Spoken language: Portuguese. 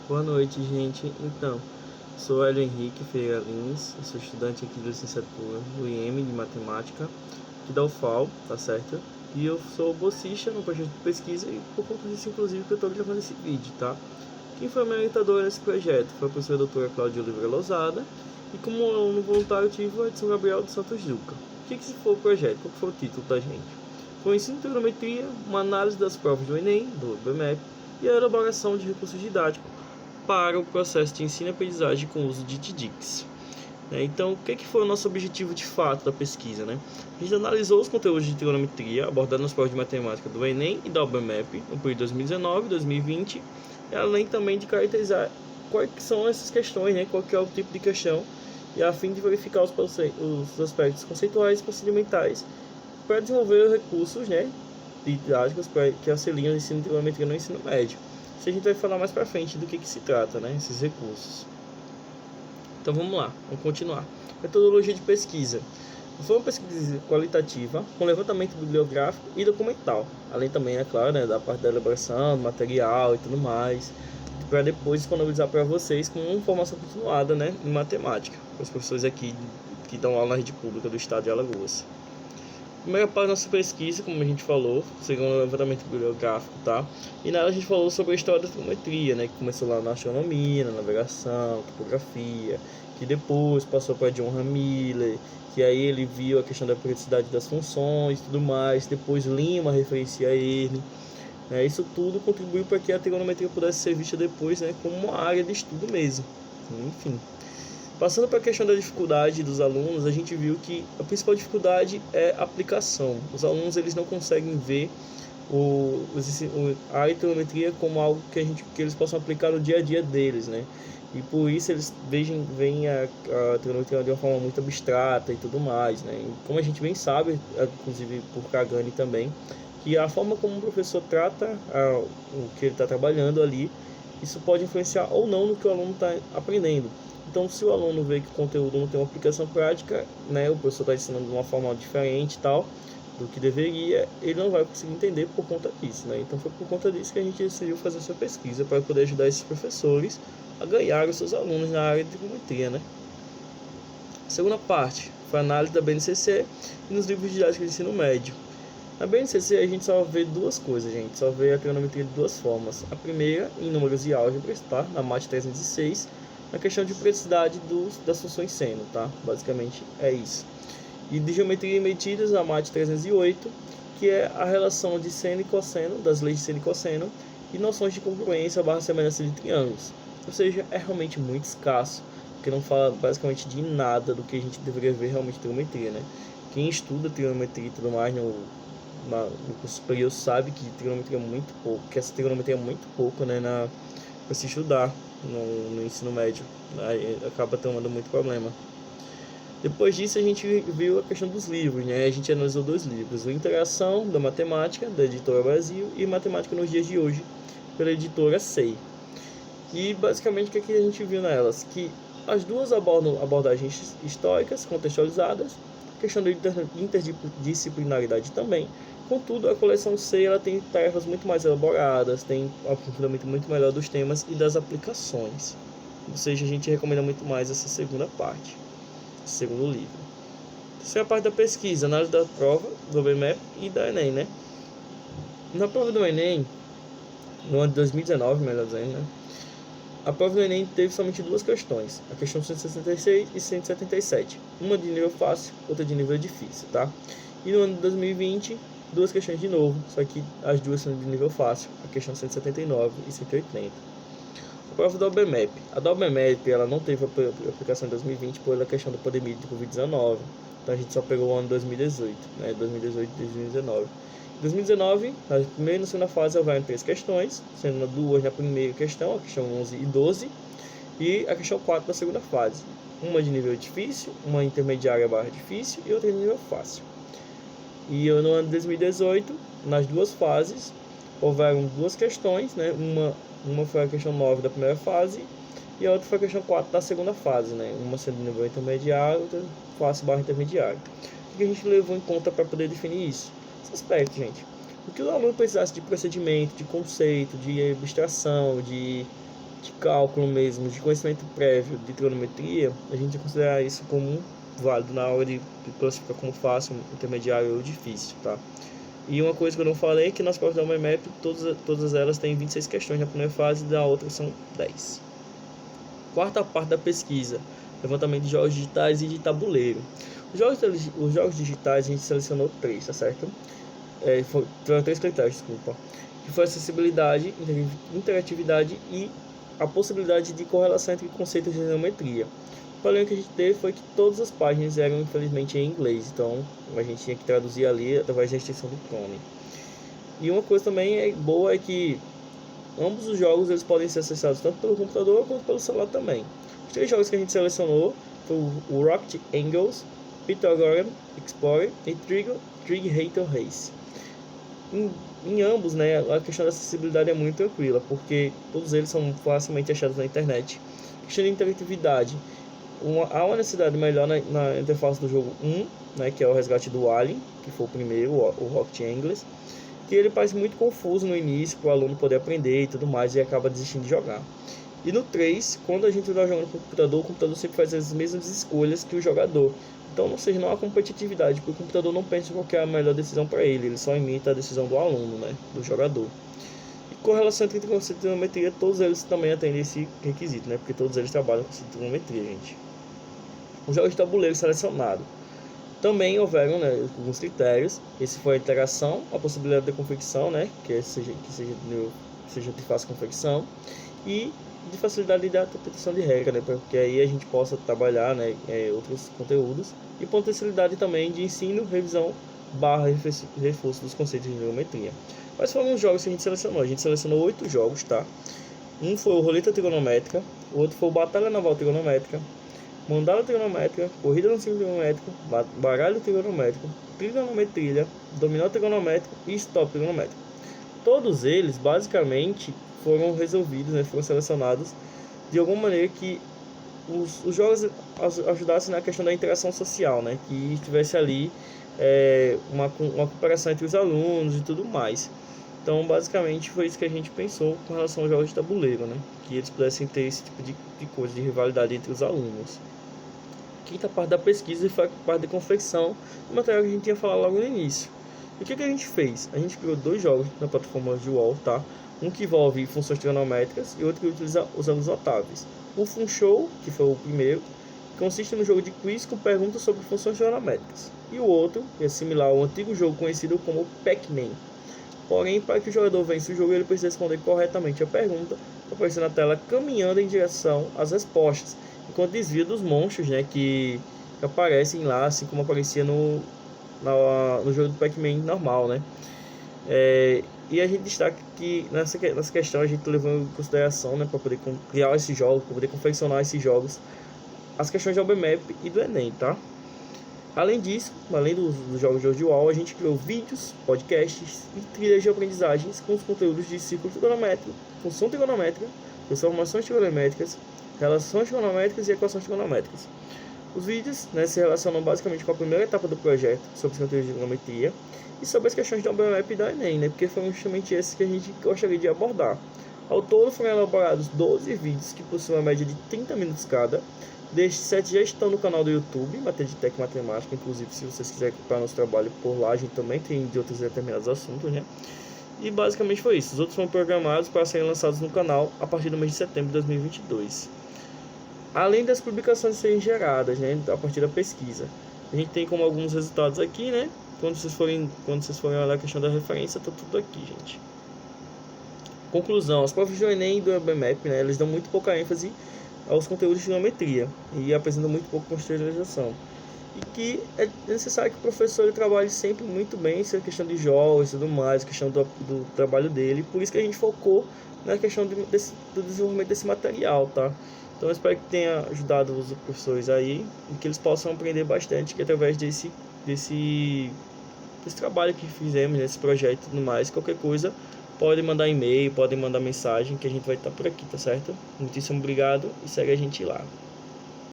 Boa noite, gente. Então, sou Hélio Henrique Ferreira Lins, eu sou estudante aqui de licenciatura do IEM de Matemática, aqui da UFAL, tá certo? E eu sou bolsista no projeto de pesquisa e por conta disso, inclusive, que eu estou gravando esse vídeo, tá? Quem foi a minha orientadora nesse projeto foi a professora doutora Cláudia Oliveira Lousada e como aluno voluntário tive o Edson Gabriel de Santos Duca. O que foi o projeto? Qual foi o título da gente? Foi o ensino de trigonometria, uma análise das provas do Enem, do BMEP, e a elaboração de recursos didáticos para o processo de ensino e aprendizagem com o uso de TDICs. Então, o que foi o nosso objetivo de fato da pesquisa? A gente analisou os conteúdos de trigonometria abordados nas provas de matemática do Enem e da UBMEP no período 2019 e 2020, além também de caracterizar quais são essas questões, qual que é o tipo de questão, e a fim de verificar os aspectos conceituais e procedimentais para desenvolver recursos didáticos que auxiliam o ensino de trigonometria no ensino médio. Isso a gente vai falar mais para frente do que se trata, esses recursos. Então vamos lá, vamos continuar. Metodologia de pesquisa. Foi uma pesquisa qualitativa, com levantamento bibliográfico e documental, além também, é claro, da parte da elaboração, do material e tudo mais, para depois disponibilizar para vocês com formação continuada em matemática, para os professores aqui que dão aula na rede pública do estado de Alagoas. Primeira parte da nossa pesquisa, como a gente falou, segundo o levantamento bibliográfico, tá? E nela a gente falou sobre a história da trigonometria, que começou lá na astronomia, na navegação, topografia, que depois passou para John Miller, que aí ele viu a questão da periodicidade das funções e tudo mais, depois Lima referencia ele. Isso tudo contribuiu para que a trigonometria pudesse ser vista depois como uma área de estudo mesmo. Enfim. Passando para a questão da dificuldade dos alunos, a gente viu que a principal dificuldade é a aplicação. Os alunos eles não conseguem ver a trigonometria como algo que eles possam aplicar no dia a dia deles, E por isso eles veem a trigonometria de uma forma muito abstrata e tudo mais, E como a gente bem sabe, inclusive por Kagani também, que a forma como o professor trata o que ele está trabalhando ali, isso pode influenciar ou não no que o aluno está aprendendo. Então, se o aluno vê que o conteúdo não tem uma aplicação prática, o professor está ensinando de uma forma diferente e tal, do que deveria, ele não vai conseguir entender por conta disso, Então, foi por conta disso que a gente decidiu fazer essa pesquisa, para poder ajudar esses professores a ganhar os seus alunos na área de trigonometria, A segunda parte foi a análise da BNCC e nos livros didáticos de ensino médio. Na BNCC, a gente só vê duas coisas, só vê a trigonometria de duas formas. A primeira, em números e álgebras, Na MAT 306, na questão de praticidade das funções seno, Basicamente é isso. E de geometria e medidas, a MAT 308, que é a relação de seno e cosseno, das leis de seno e cosseno, e noções de congruência / semelhança de triângulos. Ou seja, é realmente muito escasso, porque não fala basicamente de nada do que a gente deveria ver realmente em trigonometria, Quem estuda trigonometria e tudo mais no curso superior sabe que trigonometria é muito pouco, que essa trigonometria é muito pouco, para se estudar no ensino médio, aí acaba tendo muito problema. Depois disso a gente viu a questão dos livros, A gente analisou dois livros, o Interação da Matemática, da editora Brasil, e Matemática nos Dias de Hoje, pela editora SEI. E basicamente o que a gente viu nelas? Que as duas abordam abordagens históricas contextualizadas, questão da interdisciplinaridade também. Contudo, a coleção C ela tem tarefas muito mais elaboradas, tem um aprofundamento muito melhor dos temas e das aplicações. Ou seja, a gente recomenda muito mais essa segunda parte, esse segundo livro. Essa é a parte da pesquisa, análise da prova do BMEP e da Enem, Na prova do Enem, no ano de 2019, melhor dizendo, a prova do Enem teve somente duas questões, a questão 166 e 177, uma de nível fácil, outra de nível difícil, E no ano de 2020, duas questões de novo, só que as duas são de nível fácil, a questão 179 e 180. A prova da OBMEP. A da OBMEP, ela não teve aplicação em 2020 pela questão da pandemia de Covid-19, então a gente só pegou o ano 2018, 2018 e 2019. Em 2019, na primeira e na segunda fase, houveram três questões, sendo duas na primeira questão, a questão 11 e 12, e a questão 4 na segunda fase. Uma de nível difícil, uma intermediária / difícil e outra de nível fácil. E no ano de 2018, nas duas fases, houveram duas questões, Uma foi a questão 9 da primeira fase e a outra foi a questão 4 da segunda fase, Uma sendo de nível intermediário, outra fácil / intermediário. O que a gente levou em conta para poder definir isso? Esse aspecto, gente. O que o aluno precisasse de procedimento, de conceito, de abstração, de de cálculo mesmo, de conhecimento prévio de trigonometria, a gente considera isso como válido na hora de classificar como fácil, intermediário ou difícil, tá? E uma coisa que eu não falei é que nas provas da UEMAP, todas elas têm 26 questões na primeira fase e na outra são 10. Quarta parte da pesquisa, levantamento de jogos digitais e de tabuleiro. Os jogos digitais a gente selecionou 3, tá certo? Foram 3 critérios, desculpa. Que foi acessibilidade, interatividade e a possibilidade de correlação entre conceitos de geometria. O problema que a gente teve foi que todas as páginas eram, infelizmente, em inglês, então a gente tinha que traduzir ali através da extensão do Chrome. E uma coisa também boa é que ambos os jogos eles podem ser acessados tanto pelo computador quanto pelo celular também. Os 3 jogos que a gente selecionou foram o Rocket Angles, Pythagorean Explorer e Trig Hater Race. Em ambos, né, a questão da acessibilidade é muito tranquila, porque todos eles são facilmente achados na internet. A questão de interatividade, há uma necessidade melhor na interface do jogo 1, né, que é o resgate do Alien, que foi o primeiro, o Rocket Angles, que ele parece muito confuso no início, para o aluno poder aprender e tudo mais, e acaba desistindo de jogar. E no 3, quando a gente está jogando com o computador sempre faz as mesmas escolhas que o jogador. Então, não há competitividade, porque o computador não pensa qual é a melhor decisão para ele só imita a decisão do aluno, né, do jogador. E com relação à trigonometria, todos eles também atendem esse requisito, né, porque todos eles trabalham com trigonometria, gente. Os jogos de tabuleiro selecionados. Também houveram, né, alguns critérios. Esse foi a interação, a possibilidade de confecção, né, que seja de fácil confecção, e de facilidade da interpretação de regra, né, porque aí a gente possa trabalhar, né, outros conteúdos, e potencialidade também de ensino, revisão, reforço dos conceitos de geometria. Quais foram os jogos que a gente selecionou? A gente selecionou 8 jogos, tá? Um foi o Roleta Trigonométrica, o outro foi o Batalha Naval Trigonométrica, Mandala Trigonométrica, Corrida no Círculo Trigonométrico, Baralho Trigonométrico, Trigonometria, Dominó Trigonométrico e Stop Trigonométrico. Todos eles, basicamente, foram resolvidos, né, foram selecionados de alguma maneira que os jogos ajudassem na questão da interação social, né, que tivesse ali uma cooperação entre os alunos e tudo mais. Então, basicamente, foi isso que a gente pensou com relação aos jogos de tabuleiro, né, que eles pudessem ter esse tipo de coisa, de rivalidade entre os alunos. Quinta parte da pesquisa foi a parte de confecção do material que a gente tinha falado logo no início. E o que a gente fez? A gente criou 2 jogos na plataforma de UOL, tá? Um que envolve funções trigonométricas e outro que utiliza usando os notáveis. O FunShow, que foi o primeiro, consiste no jogo de quiz com perguntas sobre funções trigonométricas. E o outro, que é similar ao antigo jogo conhecido como Pac-Man. Porém, para que o jogador vença o jogo, ele precisa responder corretamente a pergunta, aparecendo na tela caminhando em direção às respostas, enquanto desvia dos monstros, né, que aparecem lá, assim como aparecia no jogo do Pac-Man normal, né. E a gente destaca que nessa questão a gente levou em consideração, né, para poder criar esses jogos, para poder confeccionar esses jogos, as questões da OBMAP e do Enem, tá? Além disso, além dos jogos de hoje UOL, a gente criou vídeos, podcasts e trilhas de aprendizagens com os conteúdos de círculo trigonométrico, função trigonométrica, transformações trigonométricas, relações trigonométricas e equações trigonométricas. Os vídeos, né, se relacionam basicamente com a primeira etapa do projeto, sobre os conteúdos de trigonometria, e sobre as questões da OBMAP e da Enem, né, porque foram justamente esses que a gente gostaria de abordar. Ao todo foram elaborados 12 vídeos que possuem uma média de 30 minutos cada. Destes 7 já estão no canal do YouTube, Matéria de Tec Matemática, inclusive se vocês quiserem acompanhar nosso trabalho por lá, a gente também tem de outros determinados assuntos, né? E basicamente foi isso. Os outros foram programados para serem lançados no canal a partir do mês de setembro de 2022. Além das publicações serem geradas, né, a partir da pesquisa. A gente tem como alguns resultados aqui, né? Quando vocês forem olhar a questão da referência, tá tudo aqui, gente. Conclusão, as provas do Enem e do OBMAP, né, eles dão muito pouca ênfase aos conteúdos de geometria e apresentam muito pouco contextualização. E que é necessário que o professor ele trabalhe sempre muito bem essa questão de jogos e tudo mais, a questão do trabalho dele. Por isso que a gente focou na questão do desenvolvimento desse material, tá? Então eu espero que tenha ajudado os professores aí e que eles possam aprender bastante que através desse trabalho que fizemos, nesse projeto e tudo mais. Qualquer coisa, podem mandar e-mail, podem mandar mensagem que a gente vai estar por aqui, tá certo? Muitíssimo obrigado e segue a gente lá.